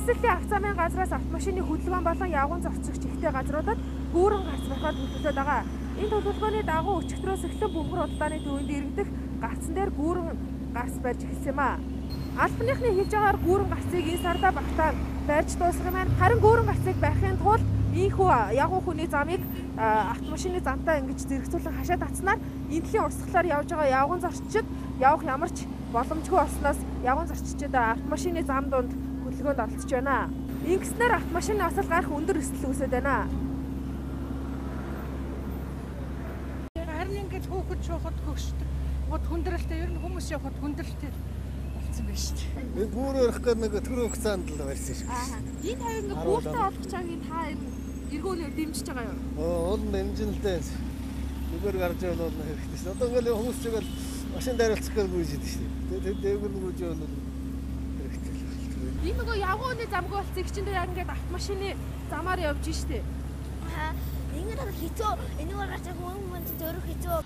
Нийслэлийн авто замын газраас автомашины хөдөлгөөн болон явган зорчигч ихтэй газруудад гүүрэн гарц барихад төлөвлөд байгаа. Энэ төлөвлөгөөний дагуу өчигдрөөс эхлэн бөмбөр удалдааны төвөнд иргэдэх гарцсан дээр гүүрэн гарц барьж эхэлсэн юм а. Албаныхны хэлж байгаагаар гүүрэн гарцыг энэ сарда багтаан барьж дуусгах юм байна. Харин гүүрэн гарцыг барихын тулд ийхүү ягуу хүний замыг автомашины замтаа ингэж зэрэгцүүлэн хашаа татснаар энэхийн урсгалаар явж байгаа явган зорчигчид явах ямар ч боломжгүй болсноос явган зорчигчид автомашины зам донд хөдөлгөөнд оролцож байна. Ингэснээр автомашины осол гарах өндөр өсөлт үүсэж байна. Харин ингэж хөөхөд шуухад хөгшдөг. Гот хүндрэлтэй ер нь хүмүүс явахад хүндрэлтэй болсон байна шүү дээ. Энэ гүүр өрөх гээд нэг төрөө хугацаанд л барьсан шүү. Энэ хавь ингээ гүүртээ олох чагийг та эргүүлээ дэмжиж байгаа юу? Уул дэмжинэлтэй. Зүгээр гарч явал хэрэгтэй шүү. Одоо ингээл хүмүүс чигээр машин дарилцах гэж гүйж идэв шүү. Тэгээд дээгүүр нь гүйж явал хэрэгтэй л байна. Энэ нөгөө явгууны замгүй болсон их чинь яг ингээд автомашины замаар явж штэ. Ингээд хэцүү. Энийг гарч хүмүүс зөөрөх хэцүү.